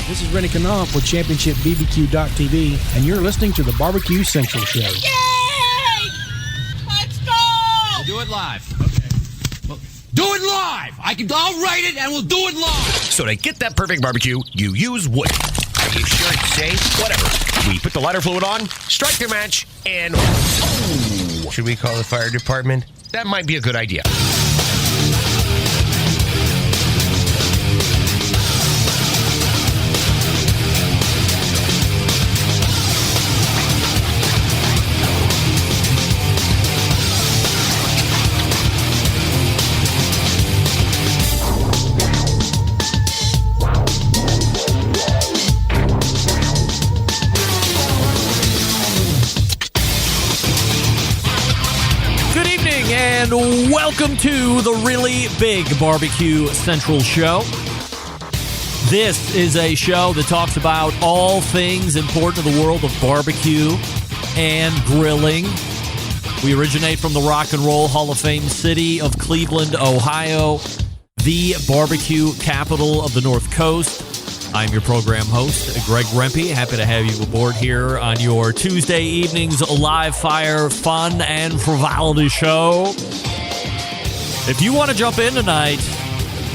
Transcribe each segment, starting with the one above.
This is Rennie Knopf with Championship BBQ.TV, and you're listening to the BBQ Central Show. Yay! Let's go! We'll do it live. Okay. Well, do it live! I'll write it and we'll do it live! So to get that perfect barbecue, you use wood. Are you sure it's safe? Whatever. We put the lighter fluid on, strike the match, and... Oh, should we call the fire department? That might be a good idea. And welcome to the really big BBQ Central Show. This is a show that talks about all things important to the world of barbecue and grilling. We originate from the Rock and Roll Hall of Fame city of Cleveland, Ohio, the barbecue capital of the North Coast. I'm your program host, Greg Rempe. Happy to have you aboard here on your Tuesday evening's live fire fun and frivolity show. If you want to jump in tonight,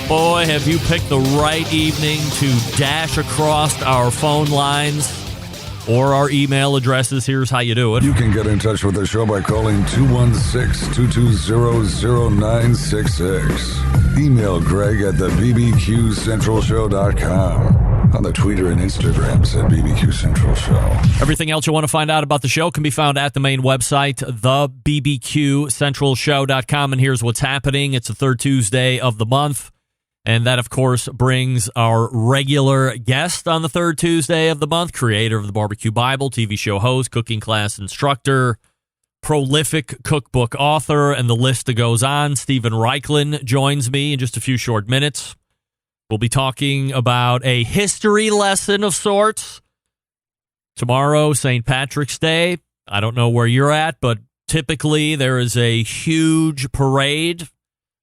boy, have you picked the right evening to dash across our phone lines or our email addresses. Here's how you do it. You can get in touch with the show by calling 216-220-0966. Email Greg at the BBQCentralShow.com. On the Twitter and Instagrams at BBQ Central Show. Everything else you want to find out about the show can be found at the main website, thebbqcentralshow.com. And here's what's happening. It's the third Tuesday of the month. And that, of course, brings our regular guest on the third Tuesday of the month, creator of the BBQ Bible, TV show host, cooking class instructor, prolific cookbook author, and the list that goes on. Steven Reichlin joins me in just a few short minutes. We'll be talking about a history lesson of sorts. Tomorrow, St. Patrick's Day. I don't know where you're at, but typically there is a huge parade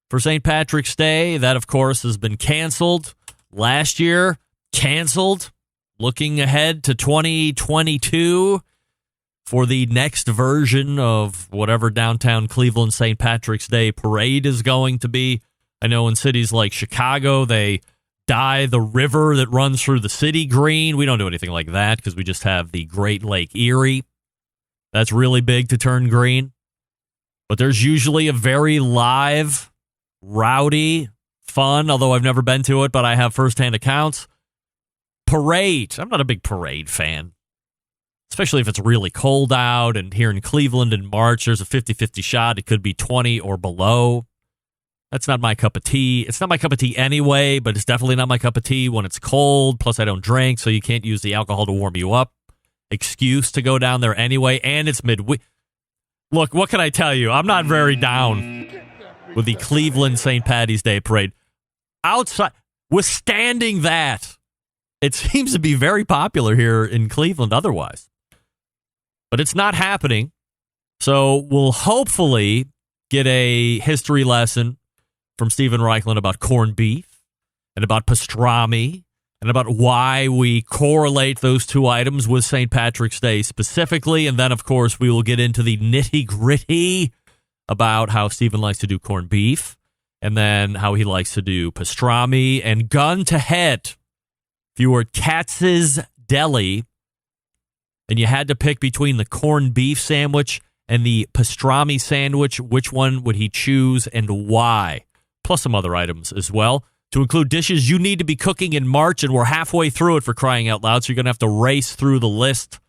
for St. Patrick's Day. That, of course, has been canceled. Last year, canceled. Looking ahead to 2022 for the next version of whatever downtown Cleveland St. Patrick's Day parade is going to be. I know in cities like Chicago, they dye the river that runs through the city green. We don't do anything like that because we just have the Great Lake Erie. That's really big to turn green. But there's usually a very live, rowdy, fun, although I've never been to it, but I have firsthand accounts. Parade. I'm not a big parade fan, especially if it's really cold out. And here in Cleveland in March, there's a 50-50 shot. It could be 20 or below. That's not my cup of tea. It's not my cup of tea anyway, but it's definitely not my cup of tea when it's cold. Plus, I don't drink, so you can't use the alcohol to warm you up. Excuse to go down there anyway, and it's midweek. Look, what can I tell you? I'm not very down with the Cleveland St. Paddy's Day parade. Outside, withstanding that, it seems to be very popular here in Cleveland otherwise. But it's not happening, so we'll hopefully get a history lesson from Steven Reichlin about corned beef and about pastrami and about why we correlate those two items with St. Patrick's Day specifically. And then, of course, we will get into the nitty-gritty about how Steven likes to do corned beef and then how he likes to do pastrami. And gun to head, if you were at Katz's Deli and you had to pick between the corned beef sandwich and the pastrami sandwich, which one would he choose and why? Plus some other items as well, to include dishes you need to be cooking in March, and we're halfway through it for crying out loud, so you're going to have to race through the list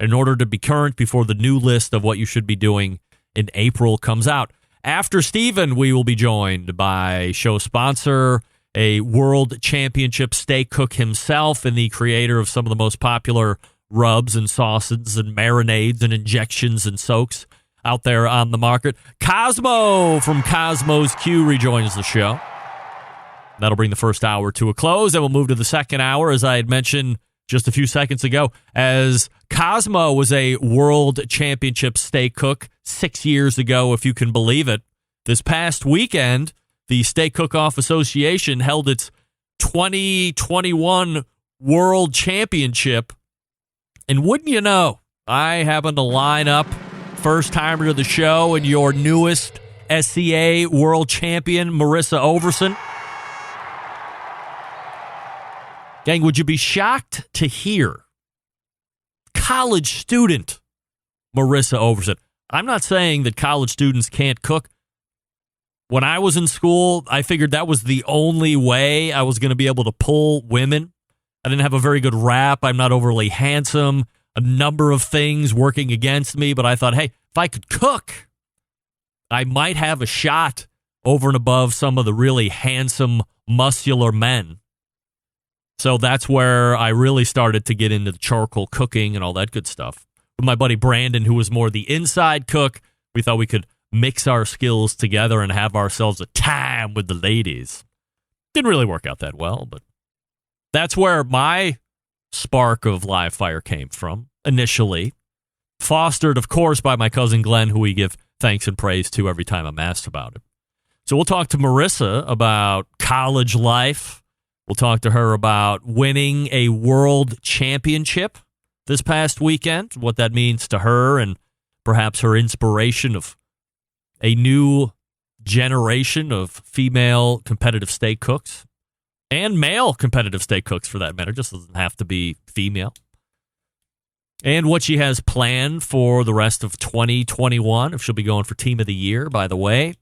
in order to be current before the new list of what you should be doing in April comes out. After Steven, we will be joined by show sponsor, a world championship steak cook himself, and the creator of some of the most popular rubs and sauces and marinades and injections and soaks out there on the market. Kosmo from Kosmo's Q rejoins the show. That'll bring the first hour to a close, and we'll move to the second hour, as I had mentioned just a few seconds ago, as Kosmo was a world championship steak cook 6 years ago, if you can believe it. This past weekend, the Steak Cook-Off Association held its 2021 World Championship. And wouldn't you know, I happen to line up first timer to the show and your newest SCA World Champion, Marissa Overson. Gang, would you be shocked to hear college student Marissa Overson? I'm not saying that college students can't cook. When I was in school, I figured that was the only way I was going to be able to pull women. I didn't have a very good rap. I'm not overly handsome. A number of things working against me, but I thought, hey, if I could cook, I might have a shot over and above some of the really handsome, muscular men. So that's where I really started to get into the charcoal cooking and all that good stuff. With my buddy Brandon, who was more the inside cook, we thought we could mix our skills together and have ourselves a time with the ladies. Didn't really work out that well, but that's where my spark of live fire came from initially. Fostered, of course, by my cousin Glenn, who we give thanks and praise to every time I'm asked about it. So we'll talk to Marissa about college life. We'll talk to her about winning a world championship this past weekend, what that means to her and perhaps her inspiration of a new generation of female competitive steak cooks and male competitive steak cooks, for that matter. Just doesn't have to be female. And what she has planned for the rest of 2021, if she'll be going for Team of the Year, by the way.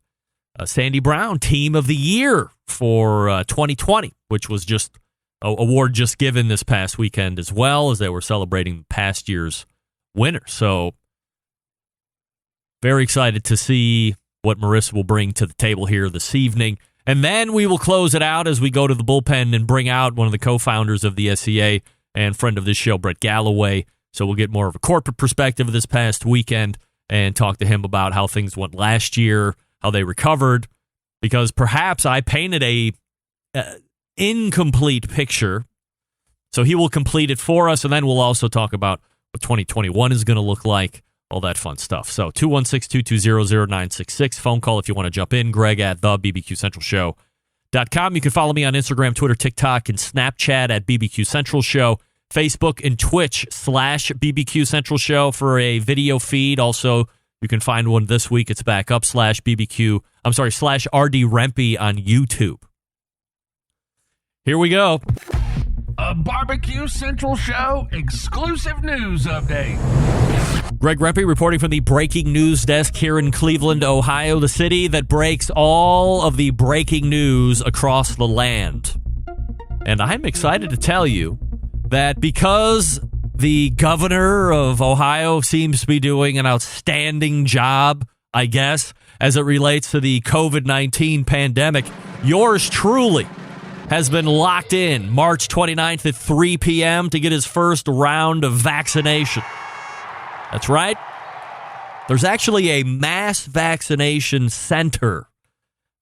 Sandy Brown, Team of the Year for 2020, which was just an award just given this past weekend as well, as they were celebrating past year's winner. So very excited to see what Marissa will bring to the table here this evening. And then we will close it out as we go to the bullpen and bring out one of the co-founders of the SCA and friend of this show, Brett Galloway. So we'll get more of a corporate perspective of this past weekend and talk to him about how things went last year, how they recovered, because perhaps I painted a incomplete picture. So he will complete it for us, and then we'll also talk about what 2021 is going to look like, all that fun stuff. So 216-220-0966, phone call if you want to jump in, Greg at the BBQCentralShow.com. You can follow me on Instagram, Twitter, TikTok, and Snapchat at BBQ Central Show. Facebook and Twitch /BBQ Central Show for a video feed. Also, you can find one this week. It's back up /RD Rempe on YouTube. Here we go. A BBQ Central Show exclusive news update. Greg Rempe reporting from the breaking news desk here in Cleveland, Ohio, the city that breaks all of the breaking news across the land. And I'm excited to tell you that because the governor of Ohio seems to be doing an outstanding job, I guess, as it relates to the COVID-19 pandemic, yours truly has been locked in March 29th at 3 p.m. to get his first round of vaccination. That's right. There's actually a mass vaccination center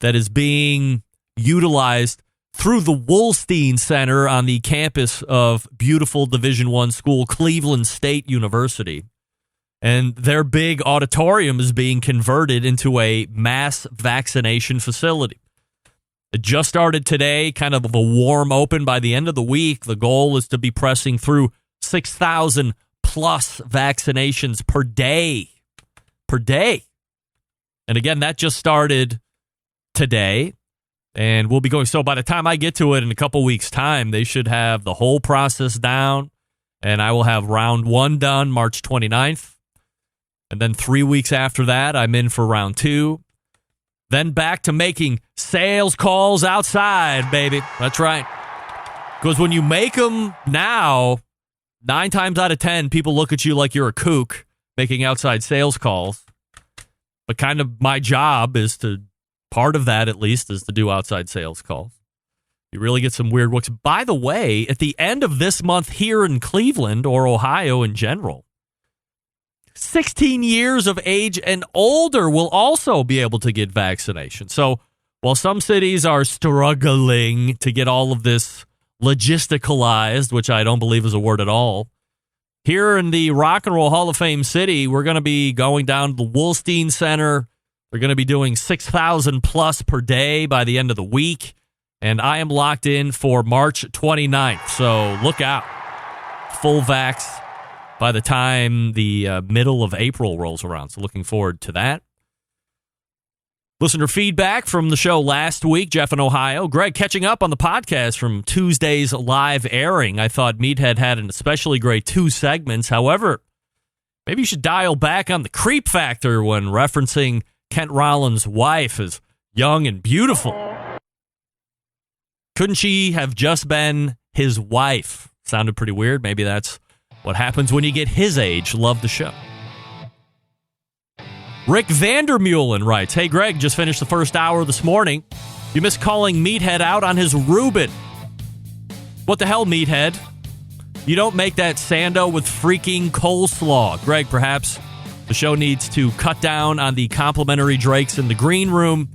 that is being utilized through the Wolstein Center on the campus of beautiful Division I school, Cleveland State University. And their big auditorium is being converted into a mass vaccination facility. It just started today, kind of a warm open. By the end of the week, the goal is to be pressing through 6,000 plus vaccinations per day. Per day. And again, that just started today. And we'll be going. So by the time I get to it in a couple weeks' time, they should have the whole process down. And I will have round 1 done March 29th. And then 3 weeks after that, I'm in for round 2. Then back to making sales calls outside, baby. That's right. Because when you make them now, 9 times out of 10, people look at you like you're a kook making outside sales calls. But kind of my job is to, part of that at least, is to do outside sales calls. You really get some weird looks. By the way, at the end of this month here in Cleveland, or Ohio in general, 16 years of age and older will also be able to get vaccination. So while some cities are struggling to get all of this logisticalized, which I don't believe is a word at all, here in the Rock and Roll Hall of Fame city, we're going to be going down to the Wolstein Center. They're going to be doing 6,000 plus per day by the end of the week. And I am locked in for March 29th, so look out. Full vax by the time the middle of April rolls around, so looking forward to that. Listener feedback from the show last week, Jeff in Ohio. Greg, catching up on the podcast from Tuesday's live airing. I thought Meathead had an especially great 2 segments. However, maybe you should dial back on the creep factor when referencing Kent Rollins' wife as young and beautiful. Couldn't she have just been his wife? Sounded pretty weird. Maybe that's what happens when you get his age. Love the show. Rick Vandermeulen writes, hey, Greg, just finished the first hour this morning. You missed calling Meathead out on his Reuben. What the hell, Meathead? You don't make that Sando with freaking coleslaw. Greg, perhaps the show needs to cut down on the complimentary drakes in the green room.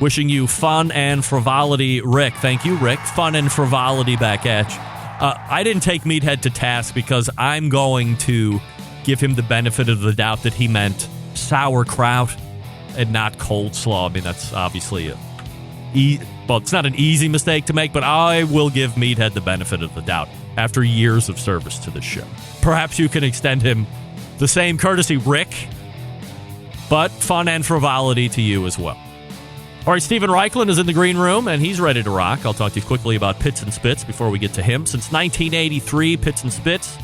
Wishing you fun and frivolity, Rick. Thank you, Rick. Fun and frivolity back at you. I didn't take Meathead to task because I'm going to give him the benefit of the doubt that he meant sauerkraut and not coleslaw. I mean, that's obviously it's not an easy mistake to make, but I will give Meathead the benefit of the doubt after years of service to the show. Perhaps you can extend him the same courtesy, Rick, but fun and frivolity to you as well. All right, Stephen Reichlin is in the green room, and he's ready to rock. I'll talk to you quickly about Pits and Spits before we get to him. Since 1983, Pits and Spits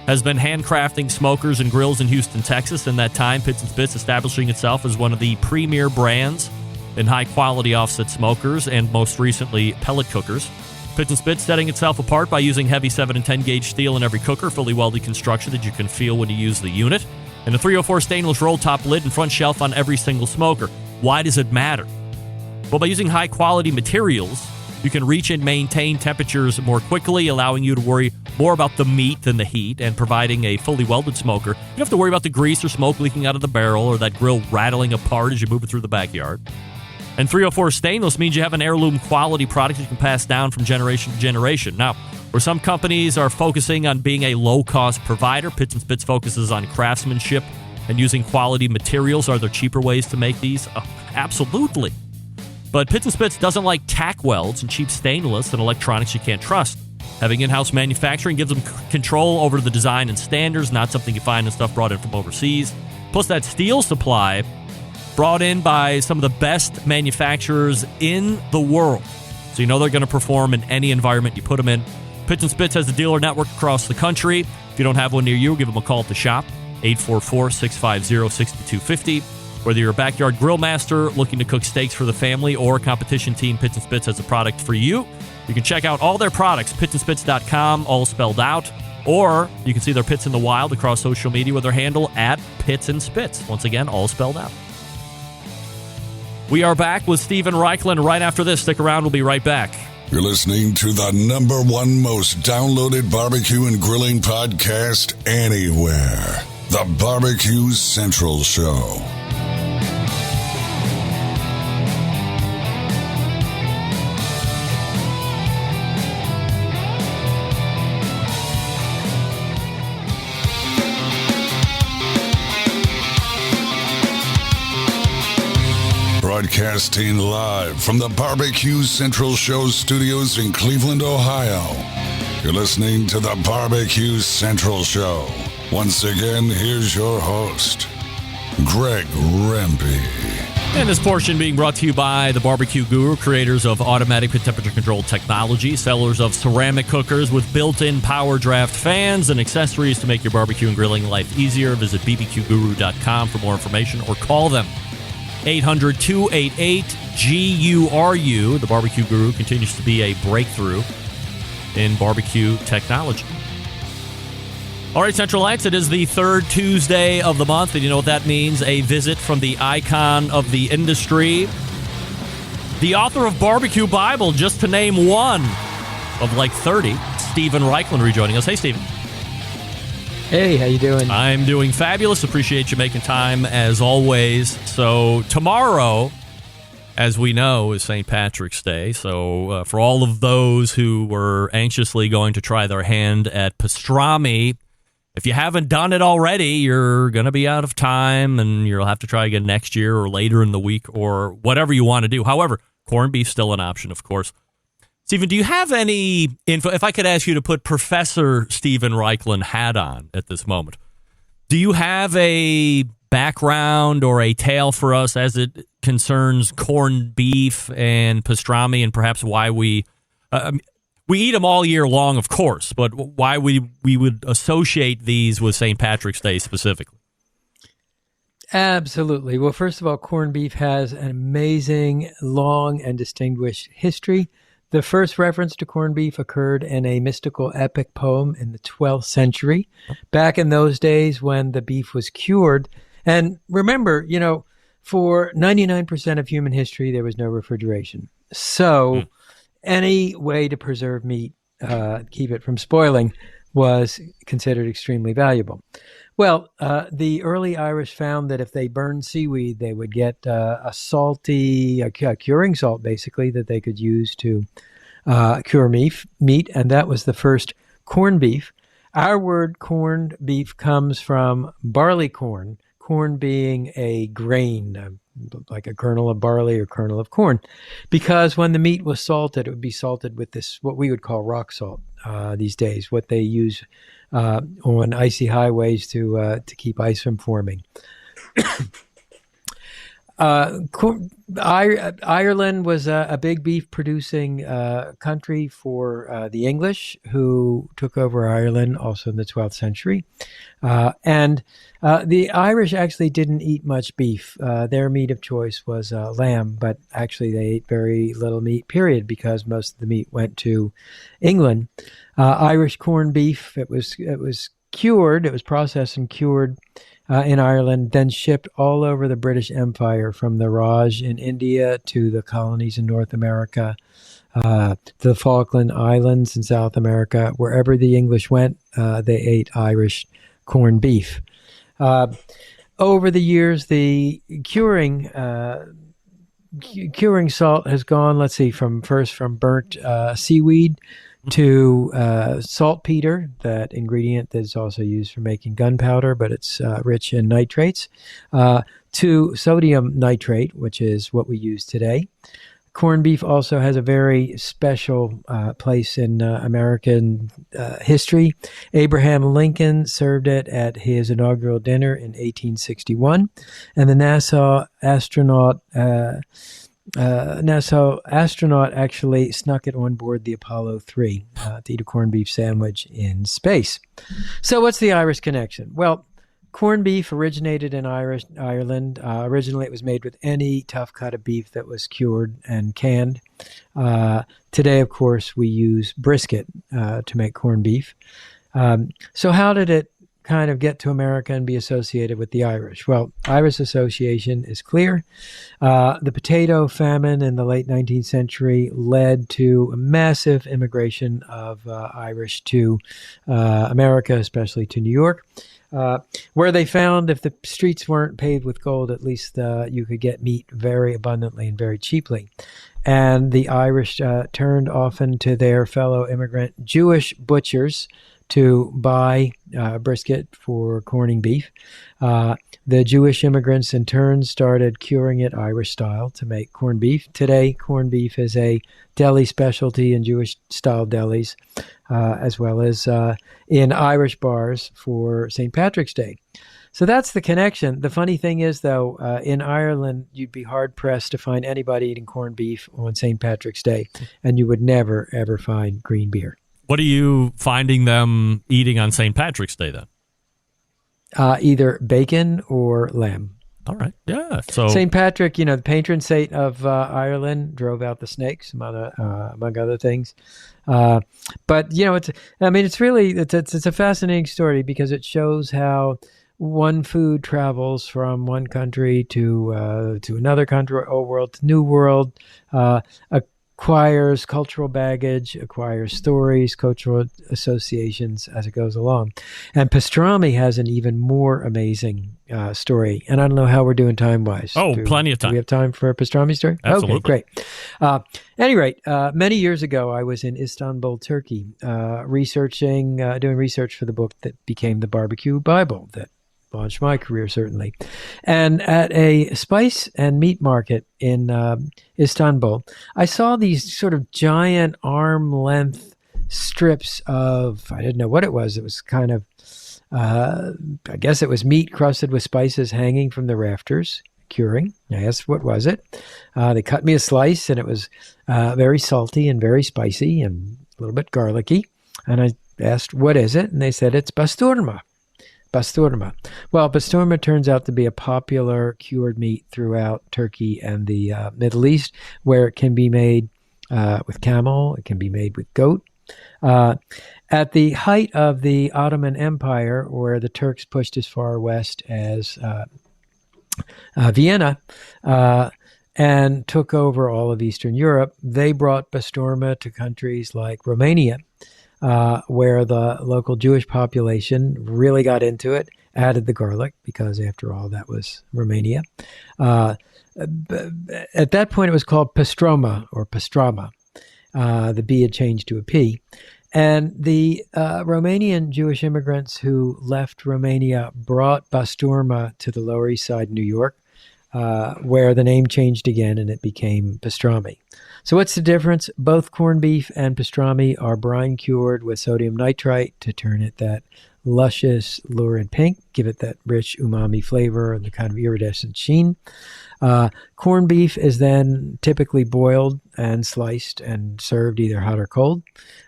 has been handcrafting smokers and grills in Houston, Texas. In that time, Pits and Spits establishing itself as one of the premier brands in high-quality offset smokers and, most recently, pellet cookers. Pits and Spits setting itself apart by using heavy 7 and 10 gauge steel in every cooker, fully welded construction that you can feel when you use the unit, and a 304 stainless roll-top lid and front shelf on every single smoker. Why does it matter? Well, by using high-quality materials, you can reach and maintain temperatures more quickly, allowing you to worry more about the meat than the heat, and providing a fully welded smoker. You don't have to worry about the grease or smoke leaking out of the barrel or that grill rattling apart as you move it through the backyard. And 304 stainless means you have an heirloom quality product you can pass down from generation to generation. Now, where some companies are focusing on being a low-cost provider, Pits and Spits focuses on craftsmanship and using quality materials. Are there cheaper ways to make these? Absolutely. But Pits and Spits doesn't like tack welds and cheap stainless and electronics you can't trust. Having in-house manufacturing gives them control over the design and standards, not something you find in stuff brought in from overseas. Plus, that steel supply brought in by some of the best manufacturers in the world. So you know they're going to perform in any environment you put them in. Pits and Spits has a dealer network across the country. If you don't have one near you, give them a call at the shop, 844-650-6250. Whether you're a backyard grill master looking to cook steaks for the family or a competition team, Pits and Spits has a product for you. You can check out all their products, pitsandspits.com, all spelled out. Or you can see their pits in the wild across social media with their handle at Pits and Spits. Once again, all spelled out. We are back with Stephen Reichlin right after this. Stick around. We'll be right back. You're listening to the #1 most downloaded barbecue and grilling podcast anywhere. The BBQ Central Show. Broadcasting live from the BBQ Central Show studios in Cleveland, Ohio. You're listening to the BBQ Central Show. Once again, here's your host, Greg Rempe. And this portion being brought to you by the BBQ Guru, creators of automatic and temperature-controlled technology, sellers of ceramic cookers with built-in power draft fans and accessories to make your barbecue and grilling life easier. Visit bbqguru.com for more information or call them. 800-288-GURU. The BBQ Guru continues to be a breakthrough in barbecue technology. All right, Centralites, it is the third Tuesday of the month, and you know what that means? A visit from the icon of the industry, the author of BBQ Bible, just to name one of like 30, Stephen Reichlin rejoining us. Hey, Stephen. Hey, how you doing? I'm doing fabulous. Appreciate you making time as always. So tomorrow, as we know, is St. Patrick's Day. So for all of those who were anxiously going to try their hand at pastrami, if you haven't done it already, you're going to be out of time and you'll have to try again next year or later in the week or whatever you want to do. However, corned beef's still an option, of course. Stephen, do you have any info? If I could ask you to put Professor Stephen Reichlin hat on at this moment, do you have a background or a tale for us as it concerns corned beef and pastrami, and perhaps why we eat them all year long, of course, but why we would associate these with St. Patrick's Day specifically? Absolutely. Well, first of all, corned beef has an amazing, long, and distinguished history. The first reference to corned beef occurred in a mystical epic poem in the 12th century, back in those days when the beef was cured. And remember, for 99% of human history, there was no refrigeration. So any way to preserve meat, keep it from spoiling, was considered extremely valuable. Well, the early Irish found that if they burned seaweed, they would get a curing salt, basically, that they could use to cure meat, and that was the first corned beef. Our word corned beef comes from barley corn being a grain, like a kernel of barley or kernel of corn, because when the meat was salted, it would be salted with this, what we would call rock salt these days, what they use on icy highways to keep ice from forming. Ireland was a big beef producing country for the English, who took over Ireland also in the 12th century. And the Irish actually didn't eat much beef. Their meat of choice was lamb, but actually they ate very little meat, period, because most of the meat went to England. Irish corned beef, it was cured, it was processed and cured in Ireland, then shipped all over the British Empire, from the Raj in India to the colonies in North America, to the Falkland Islands in South America. Wherever the English went, they ate Irish corned beef. Over the years, the curing salt has gone, let's see, from burnt seaweed to saltpeter, that ingredient that's also used for making gunpowder, but it's rich in nitrates, to sodium nitrate, which is what we use today. Corned beef also has a very special place in American history. Abraham Lincoln served it at his inaugural dinner in 1861, and the NASA astronaut actually snuck it on board the Apollo 3 to eat a corned beef sandwich in space. So what's the Irish connection? Well, corned beef originated in Ireland. Originally, it was made with any tough cut of beef that was cured and canned. Today, of course, we use brisket to make corned beef. So how did it kind of get to America and be associated with the Irish? Well, Irish association is clear. The potato famine in the late 19th century led to a massive immigration of Irish to America, especially to New York, where they found if the streets weren't paved with gold, at least you could get meat very abundantly and very cheaply. And the Irish turned often to their fellow immigrant Jewish butchers to buy brisket for corning beef. The Jewish immigrants in turn started curing it Irish style to make corned beef. Today, corned beef is a deli specialty in Jewish style delis, as well as in Irish bars for St. Patrick's Day. So that's the connection. The funny thing is, though, in Ireland, you'd be hard-pressed to find anybody eating corned beef on St. Patrick's Day, and you would never, ever find green beer. What are you finding them eating on St. Patrick's Day, then? Either bacon or lamb. All right. Yeah. So St. Patrick, the patron saint of Ireland, drove out the snakes, among other things. But it's a fascinating story because it shows how one food travels from one country to another country, old world to new world, acquires cultural baggage, acquires stories, cultural associations as it goes along. And pastrami has an even more amazing story. And I don't know how we're doing time-wise. Oh, plenty of time. Do we have time for a pastrami story? Absolutely. Okay, great. At any rate, many years ago, I was in Istanbul, Turkey, doing research for the book that became the BBQ Bible that launched my career, certainly. And at a spice and meat market in Istanbul, I saw these sort of giant arm-length strips of, I didn't know what it was. It was kind of, I guess it was meat crusted with spices hanging from the rafters, curing. I asked, what was it? They cut me a slice, and it was very salty and very spicy and a little bit garlicky. And I asked, what is it? And they said, it's basturma. Basturma. Well, basturma turns out to be a popular cured meat throughout Turkey and the Middle East, where it can be made with camel, it can be made with goat. At the height of the Ottoman Empire, where the Turks pushed as far west as Vienna and took over all of Eastern Europe, they brought basturma to countries like Romania, where the local Jewish population really got into it, added the garlic, because after all, that was Romania. At that point, it was called pastroma or pastrama. The B had changed to a P. And the Romanian Jewish immigrants who left Romania brought basturma to the Lower East Side, New York, where the name changed again and it became pastrami. So what's the difference? Both corned beef and pastrami are brine cured with sodium nitrite to turn it that luscious, lurid pink, give it that rich umami flavor and the kind of iridescent sheen. Corned beef is then typically boiled and sliced and served either hot or cold.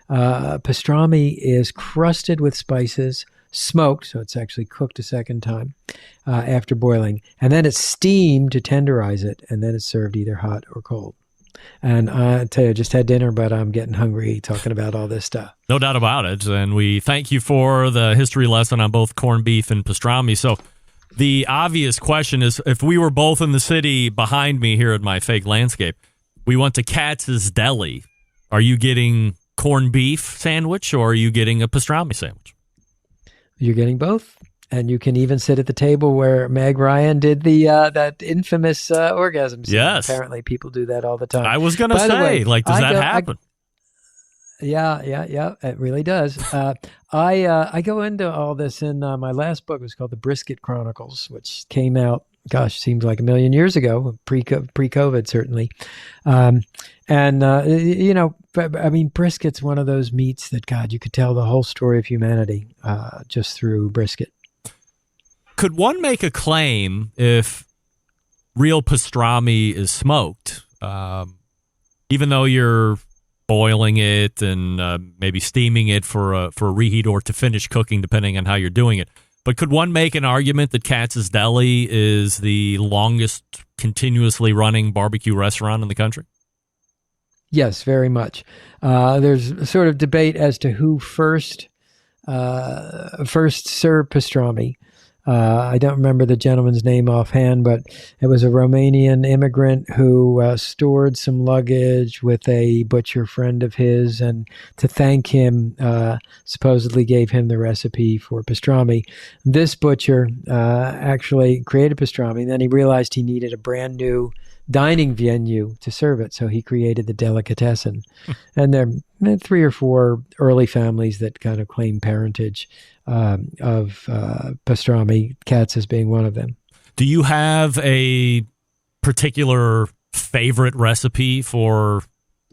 Pastrami is crusted with spices, smoked, so it's actually cooked a second time after boiling, and then it's steamed to tenderize it, and then it's served either hot or cold. And I tell you, I just had dinner, but I'm getting hungry talking about all this stuff. No doubt about it. And we thank you for the history lesson on both corned beef and pastrami. So the obvious question is, if we were both in the city behind me here at my fake landscape, we went to Katz's Deli, are you getting corned beef sandwich or are you getting a pastrami sandwich? You're getting both. And you can even sit at the table where Meg Ryan did the that infamous orgasm scene. Yes. Apparently people do that all the time. I was going to say, does that happen? Yeah, it really does. I go into all this in my last book. It was called The Brisket Chronicles, which came out, seems like a million years ago, pre-COVID certainly. Brisket's one of those meats that, you could tell the whole story of humanity just through brisket. Could one make a claim if real pastrami is smoked, even though you're boiling it and maybe steaming it for a reheat or to finish cooking, depending on how you're doing it? But could one make an argument that Katz's Deli is the longest continuously running barbecue restaurant in the country? Yes, very much. There's a sort of debate as to who first served pastrami. I don't remember the gentleman's name offhand, but it was a Romanian immigrant who stored some luggage with a butcher friend of his, and to thank him, supposedly gave him the recipe for pastrami. This butcher actually created pastrami, and then he realized he needed a brand new dining venue to serve it, so he created the delicatessen. And there are 3 or 4 early families that kind of claim parentage of pastrami, Katz as being one of them. Do you have a particular favorite recipe for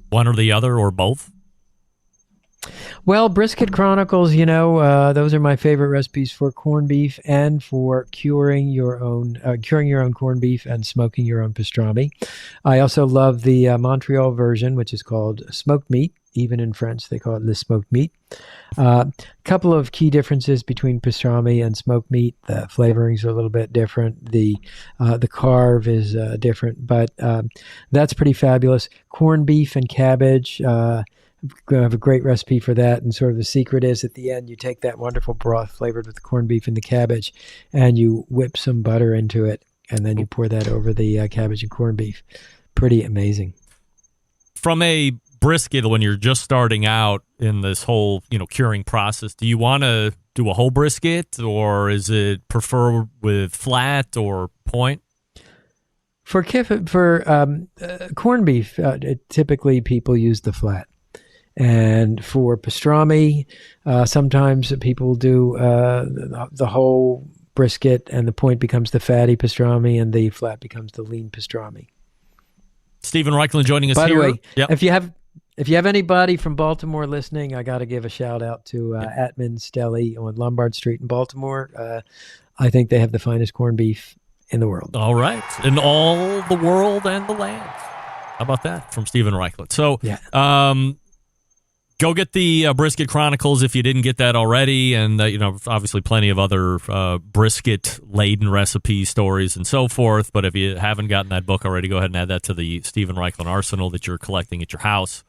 one or the other or both? Well, Brisket Chronicles, those are my favorite recipes for corned beef and for curing your own corned beef and smoking your own pastrami. I also love the Montreal version, which is called smoked meat. Even in French, they call it le smoked meat. Couple of key differences between pastrami and smoked meat. The flavorings are a little bit different. The carve is different, but that's pretty fabulous. Corned beef and cabbage. I have a great recipe for that, and sort of the secret is at the end you take that wonderful broth flavored with the corned beef and the cabbage, and you whip some butter into it, and then you pour that over the cabbage and corned beef. Pretty amazing. From a brisket, when you're just starting out in this whole curing process, do you want to do a whole brisket, or is it prefer with flat or point? For corned beef, typically people use the flat. And for pastrami, sometimes people do the whole brisket, and the point becomes the fatty pastrami, and the flat becomes the lean pastrami. Stephen Reichlin joining us By here. the way, Yep. if you have anybody from Baltimore listening, I got to give a shout out to Atman's Deli on Lombard Street in Baltimore. I think they have the finest corned beef in the world. All right. In all the world and the land. How about that from Stephen Reichlin? So, go get the Brisket Chronicles if you didn't get that already. And, obviously plenty of other brisket-laden recipe stories and so forth. But if you haven't gotten that book already, go ahead and add that to the Stephen Reichlin arsenal that you're collecting at your house.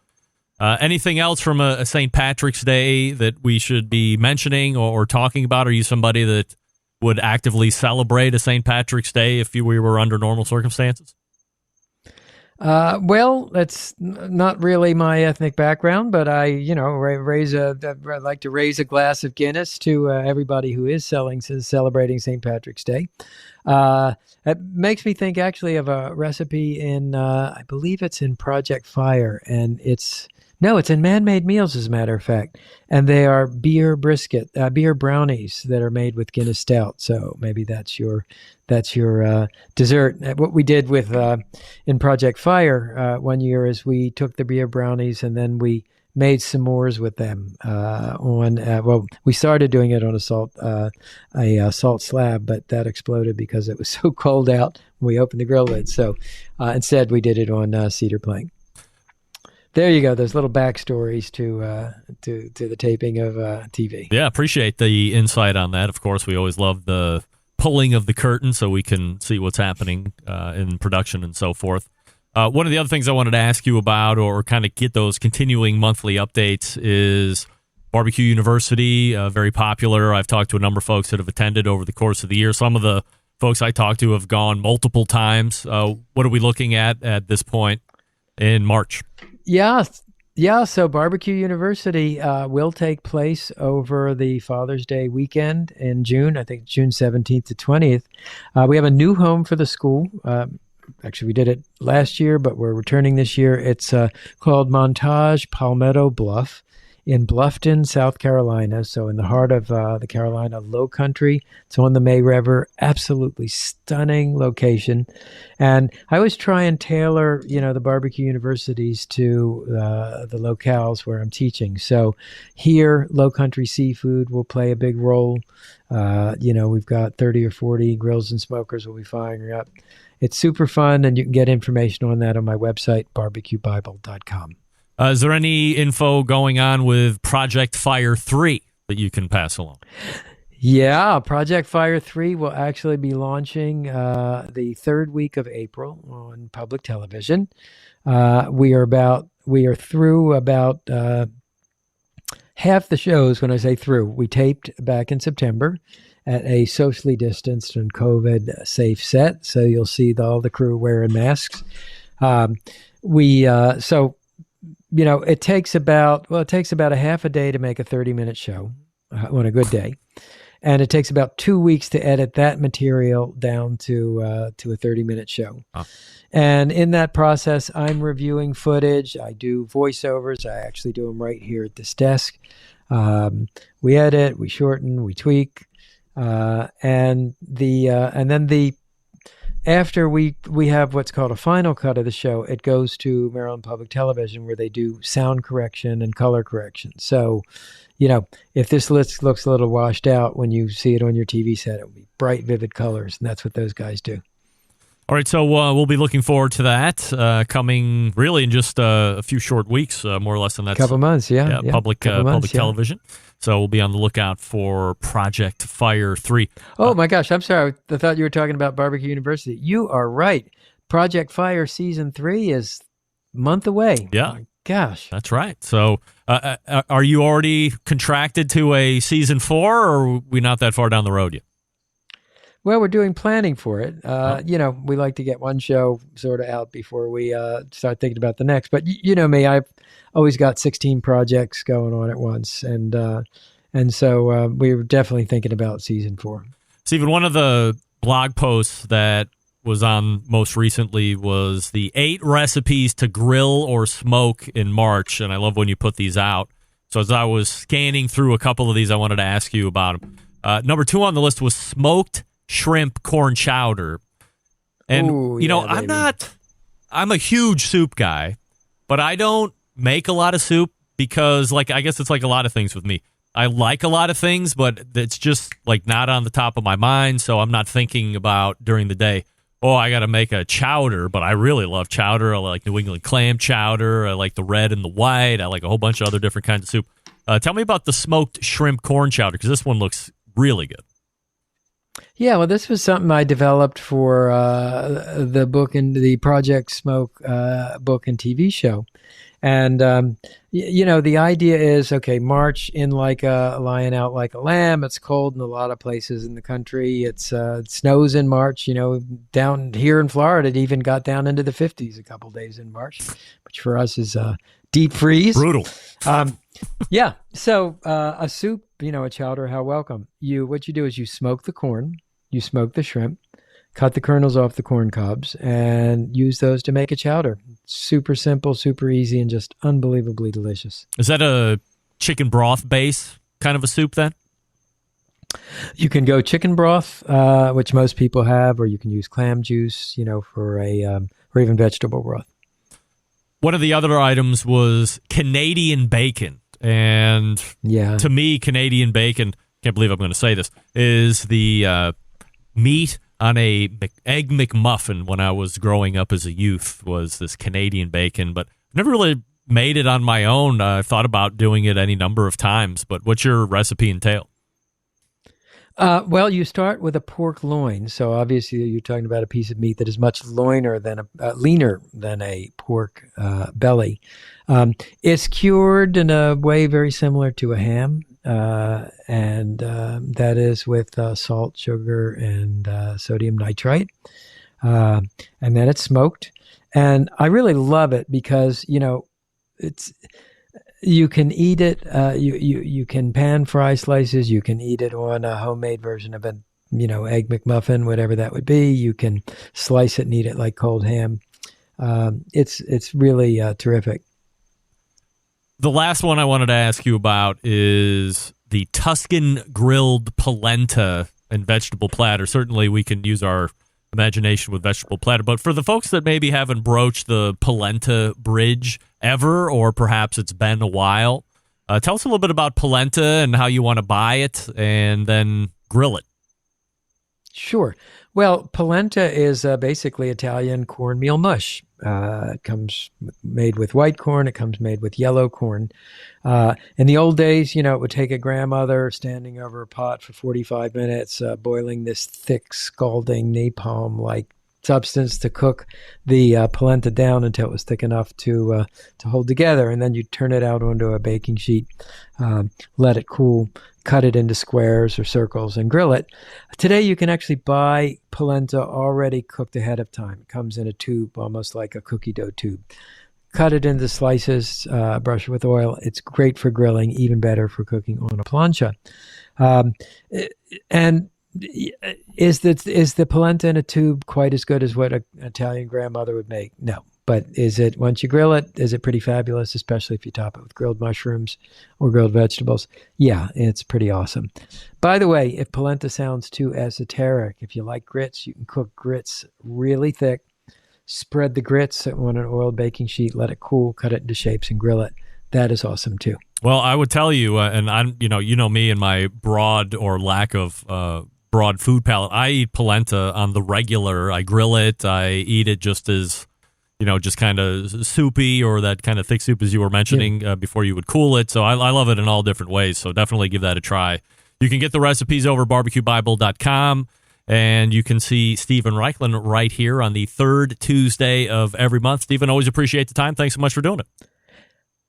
Anything else from a St. Patrick's Day that we should be mentioning or talking about? Are you somebody that would actively celebrate a St. Patrick's Day if we were under normal circumstances? Well, that's not really my ethnic background, but I like to raise a glass of Guinness to everybody who is celebrating St. Patrick's Day. It makes me think actually of a recipe in, I believe it's in Project Fire, and it's in Man-Made Meals, as a matter of fact. And they are beer brownies that are made with Guinness Stout. So maybe that's your dessert. What we did with in Project Fire one year is we took the beer brownies and then we made s'mores with them we started doing it on a salt slab, but that exploded because it was so cold out when we opened the grill lid. So instead we did it on cedar plank. There you go. Those little backstories to the taping of TV. Yeah, appreciate the insight on that. Of course, we always love the pulling of the curtain so we can see what's happening in production and so forth. One of the other things I wanted to ask you about or kind of get those continuing monthly updates is BBQ University, very popular. I've talked to a number of folks that have attended over the course of the year. Some of the folks I talked to have gone multiple times. What are we looking at this point in March? Yeah. So BBQ University will take place over the Father's Day weekend in June. I think June 17th to 20th. We have a new home for the school. Actually, we did it last year, but we're returning this year. It's called Montage Palmetto Bluff in Bluffton, South Carolina. So in the heart of the Carolina Low Country. It's on the May River. Absolutely stunning location. And I always try and tailor, the BBQ universities to the locales where I'm teaching. So here, Low Country seafood will play a big role. We've got 30 or 40 grills and smokers we'll be firing up. It's super fun, and you can get information on that on my website, BBQBible.com. Is there any info going on with Project Fire 3 that you can pass along? Yeah, Project Fire 3 will actually be launching the third week of April on public television. We are through about half the shows. When I say through, we taped back in September at a socially distanced and COVID safe set. So you'll see all the crew wearing masks. It takes about a half a day to make a 30-minute show on a good day. And it takes about 2 weeks to edit that material down to a 30-minute show. Oh. And in that process, I'm reviewing footage. I do voiceovers. I actually do them right here at this desk. We edit, we shorten, we tweak. After we have what's called a final cut of the show, it goes to Maryland Public Television where they do sound correction and color correction. So, if this looks a little washed out when you see it on your TV set, it will be bright, vivid colors, and that's what those guys do. All right, so we'll be looking forward to that coming really in just a few short weeks, more or less. And that's couple months, yeah. Public television. So we'll be on the lookout for Project Fire 3. Oh, my gosh. I'm sorry. I thought you were talking about BBQ University. You are right. Project Fire Season 3 is a month away. Yeah. Oh, my gosh. That's right. So are you already contracted to a Season 4, or are we not that far down the road yet? Well, we're doing planning for it. We like to get one show sort of out before we start thinking about the next. But you know me, I've always got 16 projects going on at once. And so we were definitely thinking about Season 4. Stephen, one of the blog posts that was on most recently was the 8 recipes to grill or smoke in March. And I love when you put these out. So as I was scanning through a couple of these, I wanted to ask you about them. Number 2 on the list was smoked shrimp corn chowder. And, Ooh, I'm a huge soup guy, but I don't make a lot of soup because, like, I guess it's like a lot of things with me. I like a lot of things, but it's just, like, not on the top of my mind, so I'm not thinking about during the day, oh, I got to make a chowder, but I really love chowder. I like New England clam chowder. I like the red and the white. I like a whole bunch of other different kinds of soup. Tell me about the smoked shrimp corn chowder, because this one looks really good. Yeah, well, this was something I developed for the book and the Project Smoke book and TV show. And, the idea is, okay, march in like a lion, out like a lamb. It's cold in a lot of places in the country. It snows in March, down here in Florida. It even got down into the 50s a couple days in March, which for us is deep freeze. Brutal. Yeah. So a soup, a chowder, how welcome. What you do is you smoke the corn, you smoke the shrimp, cut the kernels off the corn cobs, and use those to make a chowder. Super simple, super easy, and just unbelievably delicious. Is that a chicken broth base kind of a soup then? You can go chicken broth, which most people have, or you can use clam juice, for or even vegetable broth. One of the other items was Canadian bacon. And to me, Canadian bacon, can't believe I'm going to say this, is the meat on a egg McMuffin when I was growing up as a youth, was this Canadian bacon. But I never really made it on my own. I've thought about doing it any number of times. But what's your recipe entail? Well, you start with a pork loin. So obviously you're talking about a piece of meat that is much leaner than a pork belly. It's cured in a way very similar to a ham, and that is with salt, sugar, and sodium nitrite. And then it's smoked. And I really love it because, you can eat it. You can pan fry slices. You can eat it on a homemade version of an, egg McMuffin, whatever that would be. You can slice it and eat it like cold ham. It's really terrific. The last one I wanted to ask you about is the Tuscan grilled polenta and vegetable platter. Certainly, we can use our imagination with vegetable platter. But for the folks that maybe haven't broached the polenta bridge ever, or perhaps it's been a while, tell us a little bit about polenta and how you want to buy it and then grill it. Sure. Well, polenta is basically Italian cornmeal mush. It comes made with white corn. It comes made with yellow corn. In the old days, it would take a grandmother standing over a pot for 45 minutes, boiling this thick, scalding napalm-like substance to cook the polenta down until it was thick enough to hold together. And then you turn it out onto a baking sheet, let it cool, cut it into squares or circles, and grill it. Today, you can actually buy polenta already cooked ahead of time. It comes in a tube, almost like a cookie dough tube. Cut it into slices, brush it with oil. It's great for grilling, even better for cooking on a plancha. And is the polenta in a tube quite as good as what an Italian grandmother would make? No. But is it, once you grill it, is it pretty fabulous, especially if you top it with grilled mushrooms or grilled vegetables? Yeah, it's pretty awesome. By the way, if polenta sounds too esoteric, if you like grits, you can cook grits really thick, spread the grits on an oiled baking sheet, let it cool, cut it into shapes, and grill it. That is awesome too. Well, I would tell you, and I'm, you know me and my broad or lack of broad food palate. I eat polenta on the regular. I grill it. I eat it just as, just kind of soupy, or that kind of thick soup as you were mentioning before you would cool it. So I love it in all different ways. So definitely give that a try. You can get the recipes over BBQBible.com, and you can see Stephen Reichlin right here on the third Tuesday of every month. Stephen, always appreciate the time. Thanks so much for doing it.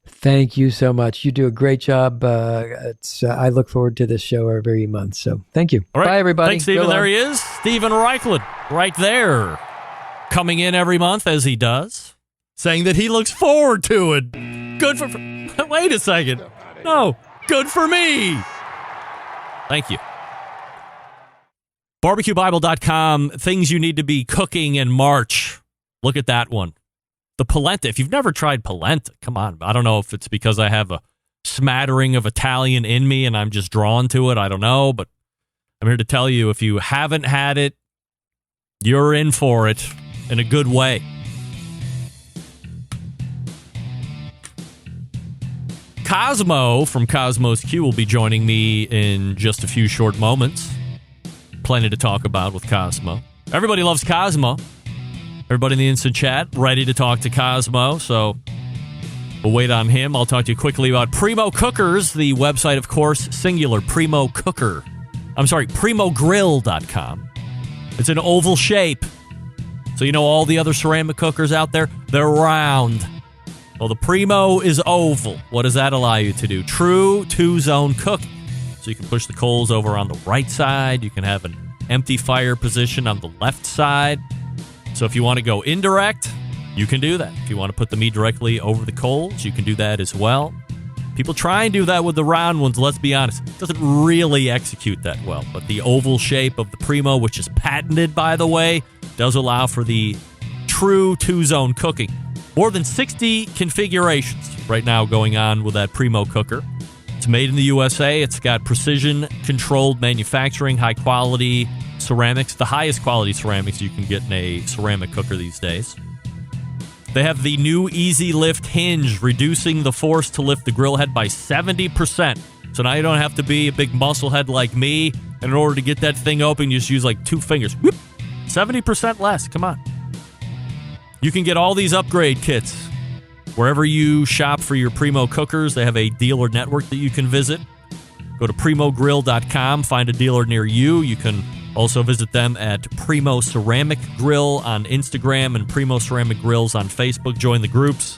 Thank you so much. You do a great job. I look forward to this show every month. So thank you. All right. Bye, everybody. Thanks, Stephen. There he is. Stephen Reichlin right there, coming in every month as he does, saying that he looks forward to it. Good for... Wait a second. No. Good for me. Thank you. BBQBible.com, things you need to be cooking in March. Look at that one. The polenta. If you've never tried polenta, come on. I don't know if it's because I have a smattering of Italian in me and I'm just drawn to it. I don't know, but I'm here to tell you, if you haven't had it, you're in for it in a good way. Kosmo from Kosmo's Q will be joining me in just a few short moments. Plenty to talk about with Kosmo. Everybody loves Kosmo. Everybody in the instant chat ready to talk to Kosmo, so we'll wait on him. I'll talk to you quickly about Primo Cookers, the website, of course, singular, PrimoGrill.com. It's an oval shape. So you know all the other ceramic cookers out there? They're round. Well, the Primo is oval. What does that allow you to do? True two-zone cooking. So you can push the coals over on the right side. You can have an empty fire position on the left side. So if you want to go indirect, you can do that. If you want to put the meat directly over the coals, you can do that as well. People try and do that with the round ones. Let's be honest. It doesn't really execute that well. But the oval shape of the Primo, which is patented, by the way, does allow for the true two-zone cooking. More than 60 configurations right now going on with that Primo cooker. It's made in the USA. It's got precision-controlled manufacturing, high-quality ceramics, the highest quality ceramics you can get in a ceramic cooker these days. They have the new Easy Lift hinge, reducing the force to lift the grill head by 70%. So now you don't have to be a big muscle head like me. And in order to get that thing open, you just use like 2 fingers. Whoop! 70% less. Come on. You can get all these upgrade kits wherever you shop for your Primo cookers. They have a dealer network that you can visit. Go to PrimoGrill.com, find a dealer near you. You can also visit them at Primo Ceramic Grill on Instagram and Primo Ceramic Grills on Facebook. Join the groups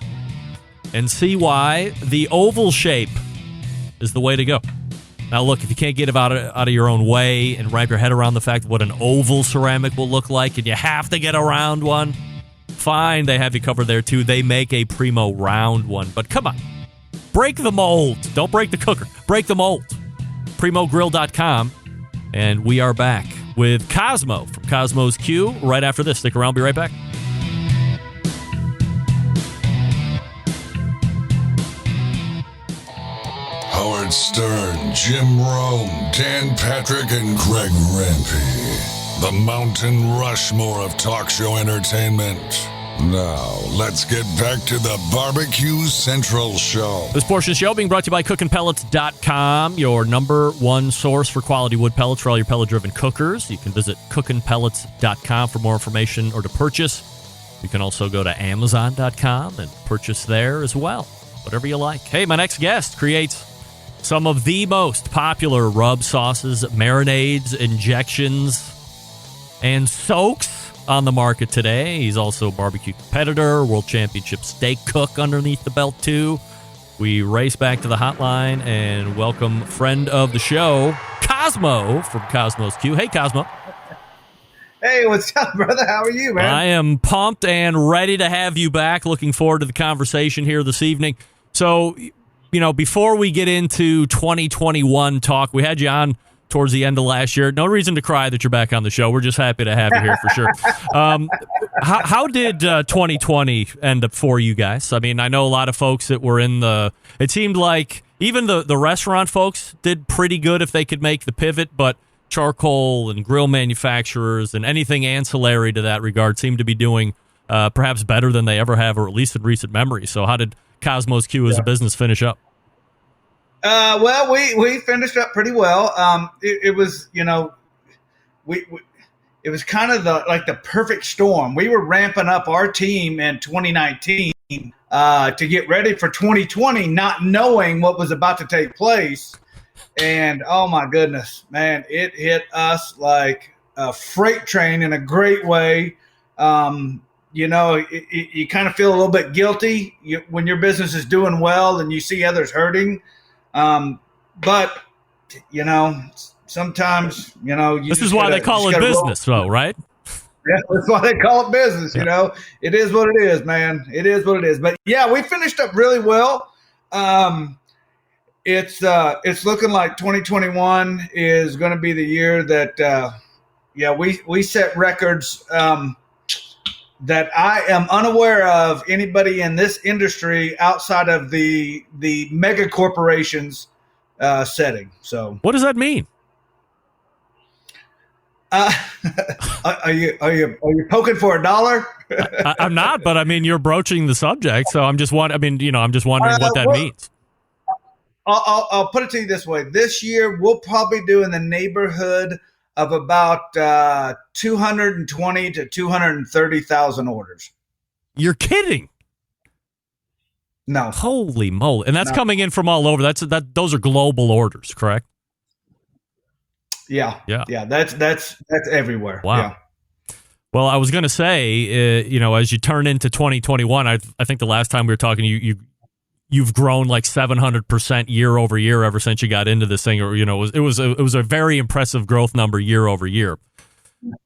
and see why the oval shape is the way to go. Now, look, if you can't get it out of your own way and wrap your head around the fact of what an oval ceramic will look like, and you have to get a round one, fine, they have you covered there too. They make a Primo round one. But come on, break the mold. Don't break the cooker. Break the mold. PrimoGrill.com. And we are back with Kosmo from Kosmo's Q right after this. Stick around. Be right back. Howard Stern, Jim Rome, Dan Patrick, and Greg Rempe. The Mountain Rushmore of talk show entertainment. Now, let's get back to the BBQ Central Show. This portion of the show being brought to you by cookinpellets.com, your number one source for quality wood pellets for all your pellet-driven cookers. You can visit cookinpellets.com for more information or to purchase. You can also go to amazon.com and purchase there as well. Whatever you like. Hey, my next guest creates some of the most popular rub sauces, marinades, injections, and soaks on the market today. He's also a barbecue competitor, world championship steak cook underneath the belt too. We race back to the hotline and welcome friend of the show, Kosmo from Kosmo's Q. Hey, Kosmo. Hey, what's up, brother? How are you, man? I am pumped and ready to have you back. Looking forward to the conversation here this evening. So, you know, before we get into 2021 talk, we had you on towards the end of last year. No reason to cry that you're back on the show. We're just happy to have you here for sure. How did 2020 end up for you guys? I mean, I know a lot of folks that were in the... It seemed like even the restaurant folks did pretty good if they could make the pivot, but charcoal and grill manufacturers and anything ancillary to that regard seemed to be doing perhaps better than they ever have, or at least in recent memory. So how did Kosmo's Q as a business finish up? Well, we finished up pretty well. It was, you know, it was kind of the perfect storm. We were ramping up our team in 2019 to get ready for 2020, not knowing what was about to take place. And oh my goodness, man, it hit us like a freight train in a great way. You know, you kind of feel a little bit guilty when your business is doing well and you see others hurting. But, you know, sometimes, you know, this is why they call it business, though, right? Yeah, that's why they call it business. You know, it is what it is, man. It is what it is. But yeah, we finished up really well. It's looking like 2021 is going to be the year that, we set records, that I am unaware of anybody in this industry outside of the mega corporations setting. So what does that mean? Are you poking for $1? I'm not, but I mean, you're broaching the subject, so I'm just wondering what that means. I'll put it to you this way. This year, we'll probably do in the neighborhood of about 220 to 230,000 orders. You're kidding. No. Holy moly. And that's coming in from all over. Those are global orders, correct? Yeah. That's everywhere. Wow. Yeah. Well, I was going to say, as you turn into 2021, I think the last time we were talking, you've grown like 700% year over year ever since you got into this thing. Or it was a very impressive growth number year over year.